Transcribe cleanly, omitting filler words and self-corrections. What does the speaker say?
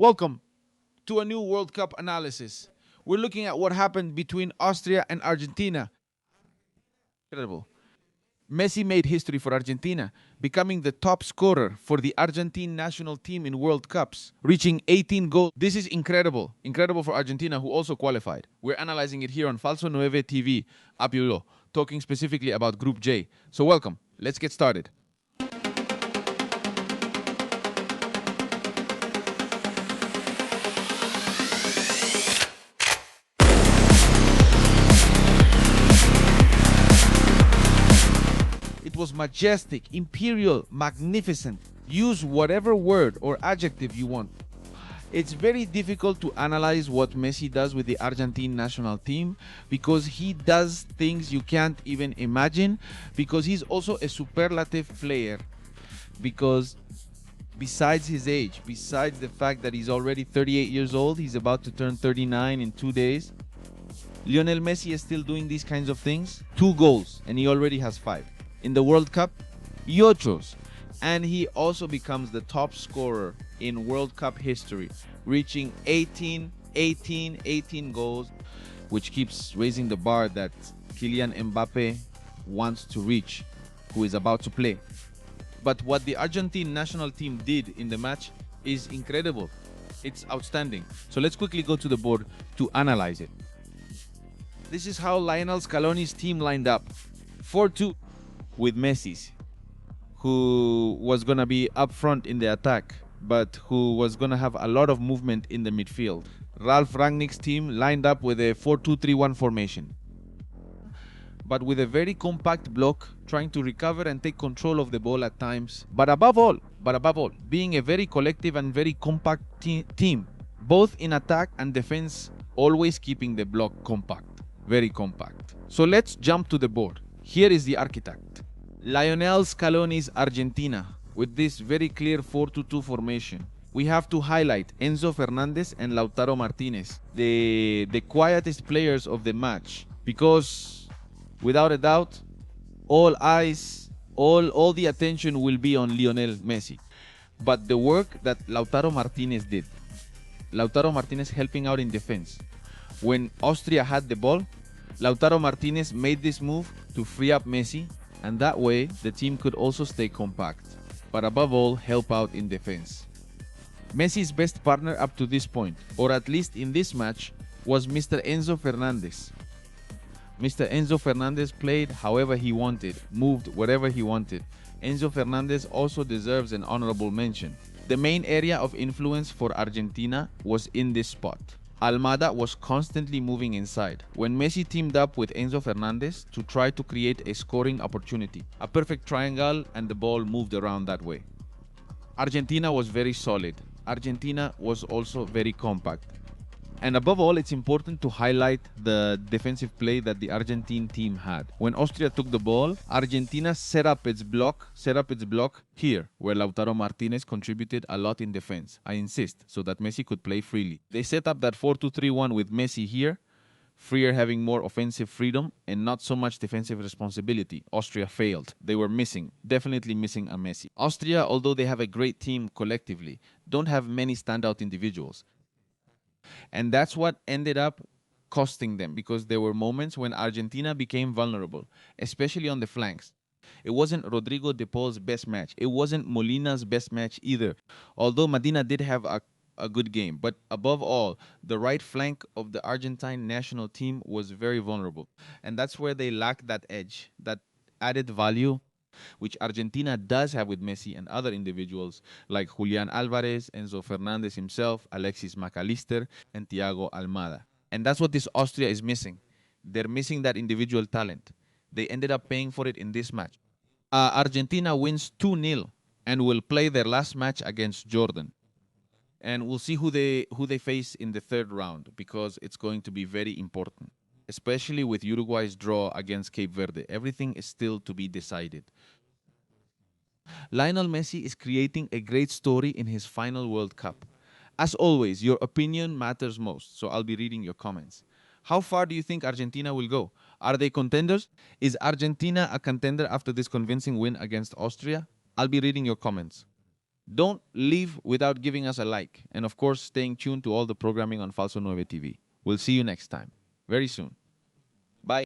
Welcome to a new World Cup analysis. We're looking at what happened between Austria and Argentina. Incredible. Messi made history for Argentina, becoming the top scorer for the Argentine national team in World Cups, reaching 18 goals. This is incredible. Incredible for Argentina, who also qualified. We're analyzing it here on Falso Nueve TV, Apiulo, talking specifically about Group J. So welcome. Let's get started. It was majestic, imperial, magnificent. Use whatever word or adjective you want. It's very difficult to analyze what Messi does with the Argentine national team because he does things you can't even imagine, because he's also a superlative player. Because besides his age, besides the fact that he's already 38 years old, he's about to turn 39 in 2 days, Lionel Messi is still doing these kinds of things. 2 goals, and he already has 5. In the World Cup, y ochos. And he also becomes the top scorer in World Cup history, reaching 18 goals, which keeps raising the bar that Kylian Mbappe wants to reach, who is about to play. But what the Argentine national team did in the match is incredible. It's outstanding. So let's quickly go to the board to analyze it. This is how Lionel Scaloni's team lined up. 4-2 with Messi's, who was going to be up front in the attack, but who was going to have a lot of movement in the midfield. Ralf Rangnick's team lined up with a 4-2-3-1 formation, but with a very compact block, trying to recover and take control of the ball at times. But above all, being a very collective and very compact team, both in attack and defense, always keeping the block compact, very compact. So let's jump to the board. Here is the architect. Lionel Scaloni's Argentina, with this very clear 4-2-2 formation. We have to highlight Enzo Fernandez and Lautaro Martinez, the quietest players of the match, because without a doubt, all eyes, all the attention will be on Lionel Messi. But the work that Lautaro Martinez did, Lautaro Martinez helping out in defense. When Austria had the ball, Lautaro Martinez made this move to free up Messi, and that way the team could also stay compact, but above all, help out in defense. Messi's best partner up to this point, or at least in this match, was Mr. Enzo Fernandez. Mr. Enzo Fernandez played however he wanted, moved wherever he wanted. Enzo Fernandez also deserves an honorable mention. The main area of influence for Argentina was in this spot. Almada was constantly moving inside when Messi teamed up with Enzo Fernandez to try to create a scoring opportunity. A perfect triangle, and the ball moved around that way. Argentina was very solid. Argentina was also very compact. And above all, it's important to highlight the defensive play that the Argentine team had. When Austria took the ball, Argentina set up its block here, where Lautaro Martinez contributed a lot in defense. I insist, so that Messi could play freely. They set up that 4-2-3-1 with Messi here, Freer having more offensive freedom and not so much defensive responsibility. Austria failed. They were missing, definitely missing a Messi. Austria, although they have a great team collectively, don't have many standout individuals. And that's what ended up costing them, because there were moments when Argentina became vulnerable, especially on the flanks. It wasn't Rodrigo de Paul's best match. It wasn't Molina's best match either, although Medina did have a good game. But above all, the right flank of the Argentine national team was very vulnerable. And that's where they lacked that edge, that added value, which Argentina does have with Messi and other individuals like Julian Alvarez, Enzo Fernandez himself, Alexis McAllister, and Thiago Almada. And that's what this Austria is missing. They're missing that individual talent. They ended up paying for it in this match. Argentina wins 2-0 and will play their last match against Jordan. And we'll see who they face in the third round, because it's going to be very important, especially with Uruguay's draw against Cape Verde. Everything is still to be decided. Lionel Messi is creating a great story in his final World Cup. As always, your opinion matters most, so I'll be reading your comments. How far do you think Argentina will go? Are they contenders? Is Argentina a contender after this convincing win against Austria? I'll be reading your comments. Don't leave without giving us a like. And of course, staying tuned to all the programming on Falso 9 TV. We'll see you next time. Very soon. Bye.